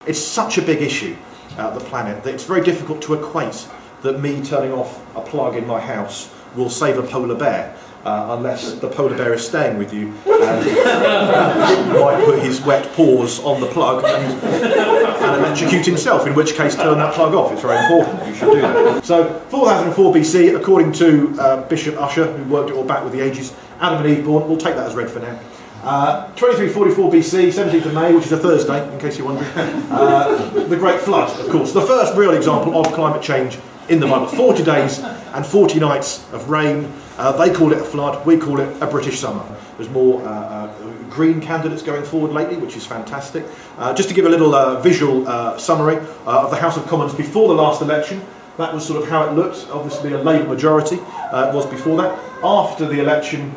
It's such a big issue, the planet, that it's very difficult to equate that me turning off a plug in my house will save a polar bear, unless the polar bear is staying with you and might put his wet paws on the plug and electrocute himself, in which case turn that plug off. It's very important, you should do that. So 4004 BC, according to Bishop Usher, who worked it all back with the ages, Adam and Eve born. We'll take that as read for now. 2344 BC, 17th of May, which is a Thursday, in case you're wondering. The Great Flood, of course. The first real example of climate change in the Bible. 40 days and 40 nights of rain. They call it a flood, we call it a British summer. There's more Green candidates going forward lately, which is fantastic. Just to give a little visual summary of the House of Commons before the last election. That was sort of how it looked. Obviously a Labour majority was before that. After the election,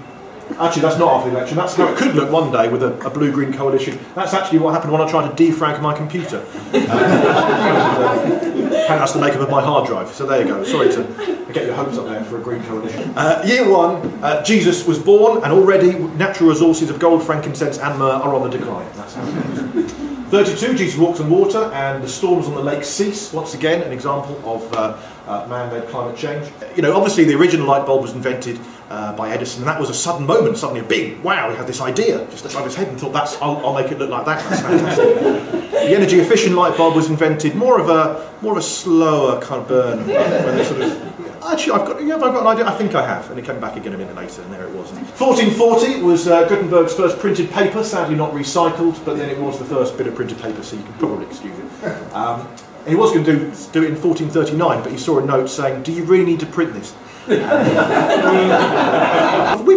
actually that's not after the election, that's how it could look one day with a blue-green coalition. That's actually what happened when I tried to defrag my computer. That's the makeup of my hard drive, so there you go. Sorry to get your hopes up there for a green coalition. Year 1, Jesus was born, and already natural resources of gold, frankincense and myrrh are on the decline. That's how it goes. 32, Jesus walks on water and the storms on the lake cease. Once again, an example of man-made climate change. You know, obviously the original light bulb was invented by Edison, and that was a sudden moment, suddenly a big, wow, he had this idea just above his head and thought, I'll make it look like that, that's fantastic. The energy efficient light bulb was invented, more of a slower kind of burn, when they sort of, actually I've got an idea, I think I have, and it came back again a minute later, and there it was. 1440 was Gutenberg's first printed paper, sadly not recycled, but then it was the first bit of printed paper, so you can probably excuse it. He was going to do it in 1439, but he saw a note saying, do you really need to print this? We've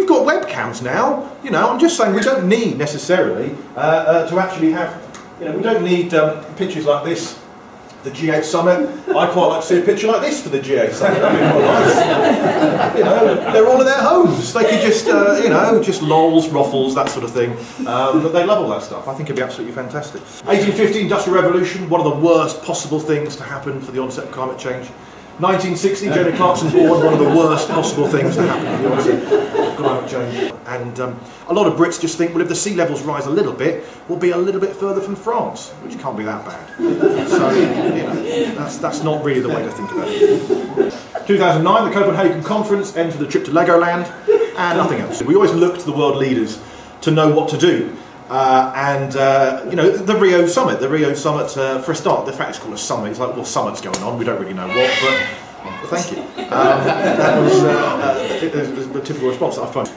got webcams now, you know, I'm just saying we don't need necessarily to actually have, you know, we don't need pictures like this, the G8 summit. I quite like to see a picture like this for the G8 summit, that'd be quite nice. You know, they're all in their homes, they could just, you know, just lols, ruffles, that sort of thing, but they love all that stuff. I think it'd be absolutely fantastic. 1850, Industrial Revolution, one of the worst possible things to happen for the onset of climate change. 1960, Jenny Clarkson born, one of the worst possible things to happen to the onset of climate change. And a lot of Brits just think, well, if the sea levels rise a little bit, we'll be a little bit further from France, which can't be that bad. So, you know, that's not really the way to think about it. 2009, the Copenhagen Conference, end for the trip to Legoland, and nothing else. We always look to the world leaders to know what to do. You know, the Rio Summit, for a start, the fact it's called a summit, it's like, well, summit's going on, we don't really know what, but thank you. That was the typical response that I find.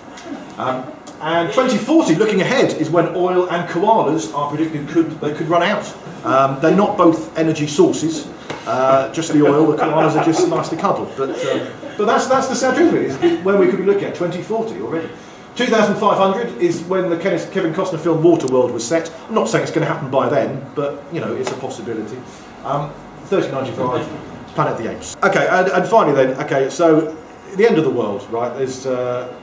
And 2040, looking ahead, is when oil and koalas are predicted could run out. They're not both energy sources, just the oil, the koalas are just nice to cuddle, but that's the sad truth of it, is when we could be looking at 2040 already. 2500 is when the Kevin Costner film Waterworld was set. I'm not saying it's going to happen by then, but you know, it's a possibility. 3095, Planet of the Apes. Okay, and finally then, okay, so the end of the world, right? There's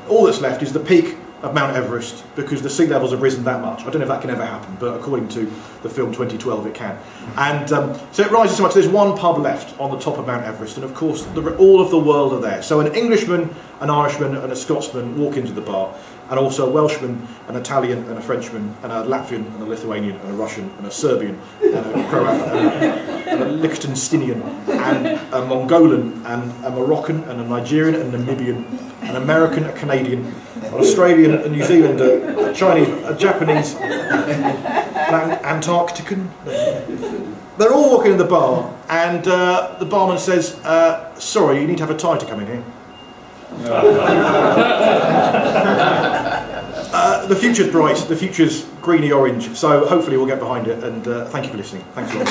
all that's left is the peak of Mount Everest, because the sea levels have risen that much. I don't know if that can ever happen, but according to the film 2012 it can. And so it rises so much, there's one pub left on the top of Mount Everest, and of course all of the world are there. So an Englishman, an Irishman and a Scotsman walk into the bar, and also a Welshman, an Italian and a Frenchman, and a Latvian and a Lithuanian and a Russian and a Serbian and a Croat and a Liechtensteinian and a Mongolan and a Moroccan and a Nigerian and a Namibian, an American, a Canadian, an Australian, a New Zealander, a Chinese, a Japanese, an Antarctican. They're all walking in the bar, and the barman says, sorry, you need to have a tie to come in here. The future's bright, the future's greeny orange, so hopefully we'll get behind it, and thank you for listening. Thanks a lot.